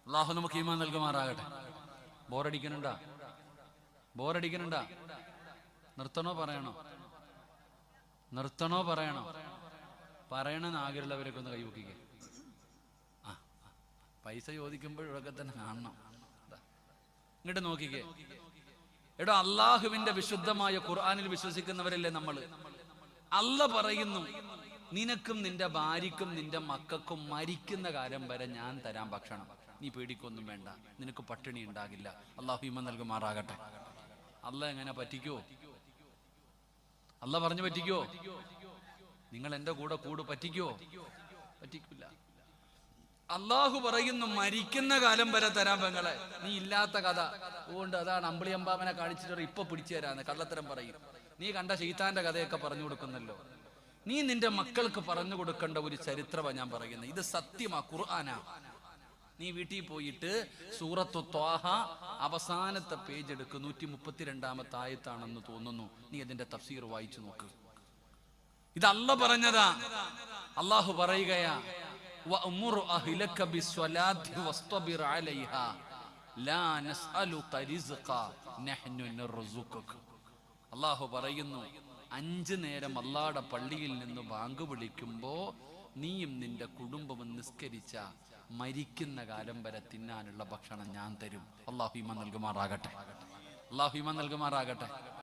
അള്ളാഹു നമുക്ക് ഈമാൻ നൽകുമാറാകട്ടെ. ബോറടിക്കണുണ്ടാ? നിർത്തണോ പറയണോ? പറയണമെന്ന് ആഗ്രഹമുള്ളവരൊക്കെ ഒന്ന് കൈവക്കിക്കേ. പൈസ ചോദിക്കുമ്പോഴൊക്കെ തന്നെ കാണണം. ഇങ്ങോട്ട് നോക്കിക്കേ. എടോ, അള്ളാഹുവിന്റെ വിശുദ്ധമായ ഖുർആനിൽ വിശ്വസിക്കുന്നവരല്ലേ നമ്മൾ? അല്ല പറയുന്നു, നിനക്കും നിന്റെ ഭാര്യക്കും നിന്റെ മക്കൾക്കും മരിക്കുന്ന കാലം വരെ ഞാൻ തരാം ഭക്ഷണം, നീ പേടിക്കൊന്നും വേണ്ട, നിനക്ക് പട്ടിണി ഉണ്ടാകില്ല. അള്ളാഹു ഈമാൻ നൽകുമാറാകട്ടെ. അല്ല എങ്ങനെ പറ്റിക്കോ? അല്ല പറഞ്ഞു പറ്റിക്കോ? നിങ്ങൾ എന്റെ കൂടെ പറ്റിക്കോ? പറ്റിക്കില്ല. അള്ളാഹു പറയുന്നു, മരിക്കുന്ന കാലം വരെ തരാൻ പെങ്ങളെ. നീ ഇല്ലാത്ത കഥ അതുകൊണ്ട് അതാണ് അമ്പിളിയമ്പാവനെ കാണിച്ചിട്ട് ഇപ്പൊ പിടിച്ചു തരാന്ന് കള്ളത്തരം പറയും. നീ കണ്ട ശൈത്താന്റെ കഥയൊക്കെ പറഞ്ഞു കൊടുക്കുന്നല്ലോ. നീ നിന്റെ മക്കൾക്ക് പറഞ്ഞു കൊടുക്കേണ്ട ഒരു ചരിത്രമാണ് ഞാൻ പറയുന്നത്. ഇത് സത്യമാ, ഖുർആനാ. നീ വീട്ടിൽ പോയിട്ട് സൂറത്തു ത്വാഹ അവസാനത്തെ പേജ് എടുക്ക്. 132-ാമത്തെ ആയത്താണെന്ന് തോന്നുന്നു. നീ അതിന്റെ തഫ്സീർ വായിച്ചു നോക്ക്. ഇത് അല്ല പറഞ്ഞതാ. അള്ളാഹു പറയുകയാ, വഅ്മുർ അഹ്ലക ബിസ്സലാത്തി വസ്തബിർ അലൈഹാ ലാ നസ്അലുക റിസ്ഖ നഹ്നു നർസുഖുക. അള്ളാഹു പറയുന്നു, 5 നേരം അള്ളാഹുടെ പള്ളിയിൽ നിന്ന് ബാങ്ക് വിളിക്കുമ്പോ നീയും നിന്റെ കുടുംബവും നിസ്കരിച്ച മരിക്കുന്ന കാലം വരെ തിന്നാനുള്ള ഭക്ഷണം ഞാൻ തരും. അള്ളാഹു ഈമാൻ നൽകുമാറാകട്ടെ.